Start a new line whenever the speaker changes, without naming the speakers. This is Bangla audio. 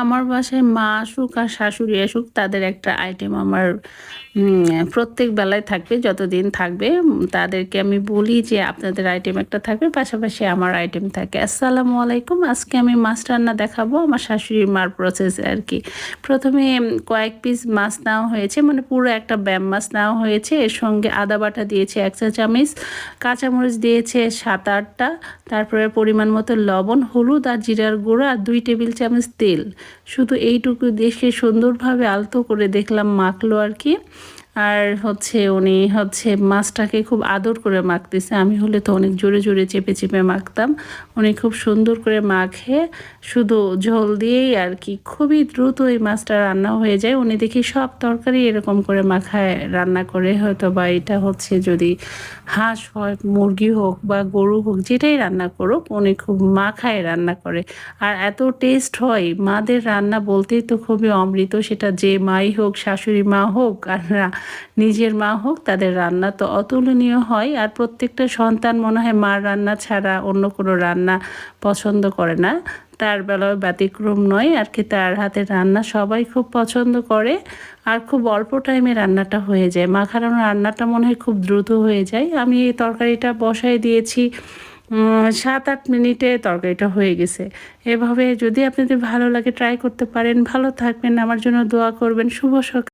আমার বাসায় মা আসুক আর শাশুড়ি আসুক তাদের একটা আইটেম আমার প্রত্যেক বেলায় থাকবে, যতদিন থাকবে। তাদেরকে আমি বলি যে আপনাদের আইটেম একটা থাকবে, পাশাপাশি আমার আইটেম থাকে। আসসালামু আলাইকুম। আজকে আমি মাছ রান্না দেখাবো, আমার শাশুড়ির মার প্রসেস আর কি। প্রথমে কয়েক পিস মাছ নেওয়া হয়েছে, মানে পুরো একটা ব্যাম মাছ নেওয়া হয়েছে। এর সঙ্গে আদা বাটা দিয়েছে 1 চা চামচ, কাঁচামরিচ দিয়েছে 7-8টা, তারপরে পরিমাণ মতো লবণ, হলুদ আর জিরার গুঁড়ো আর 2 টেবিল চামচ তেল। শুধু এইটুকু দেখে সুন্দরভাবে আলতো করে দেখলাম মাখলো আর কি। আর উনি মাছটাকে খুব আদর করে মাখতেছে। আমি হলে তো অনেক জোরে জোরে চেপে চেপে মাখতাম। উনি খুব সুন্দর করে মাখে, শুধু ঝোল দিয়েই আর কি খুবই দ্রুত এই মাছটা রান্না হয়ে যায়। উনি দেখি সব তরকারি এরকম করে মাখায় রান্না করে, হয়তো বা এটা যদি হাঁস হয়, মুরগি হোক বা গরু হোক, যেটাই রান্না করুক উনি খুব মাখায় রান্না করে। আর এত টেস্ট হয় মাদের রান্না, বলতেই তো খুবই অমৃত। সেটা যে মাই হোক, শাশুড়ি মা হোক আর নিজের মা হোক, তাদের রান্না তো অতুলনীয় হয়। আর প্রত্যেকটা সন্তান মনে হয় মার রান্না ছাড়া অন্য কোনো রান্না পছন্দ করে না। তার বেলায় ব্যতিক্রম নয় আর কি। তার হাতের রান্না সবাই খুব পছন্দ করে, আর খুব অল্প টাইমে রান্নাটা হয়ে যায়। মাখানো রান্নাটা মনে হয় খুব দ্রুত হয়ে যায়। আমি এই তরকারিটা বসাই দিয়েছি, 7-8 মিনিটে তরকারিটা হয়ে গেছে। এভাবে যদি আপনাদের ভালো লাগে ট্রাই করতে পারেন। ভালো থাকবেন, আমার জন্য দোয়া করবেন। শুভ সকাল।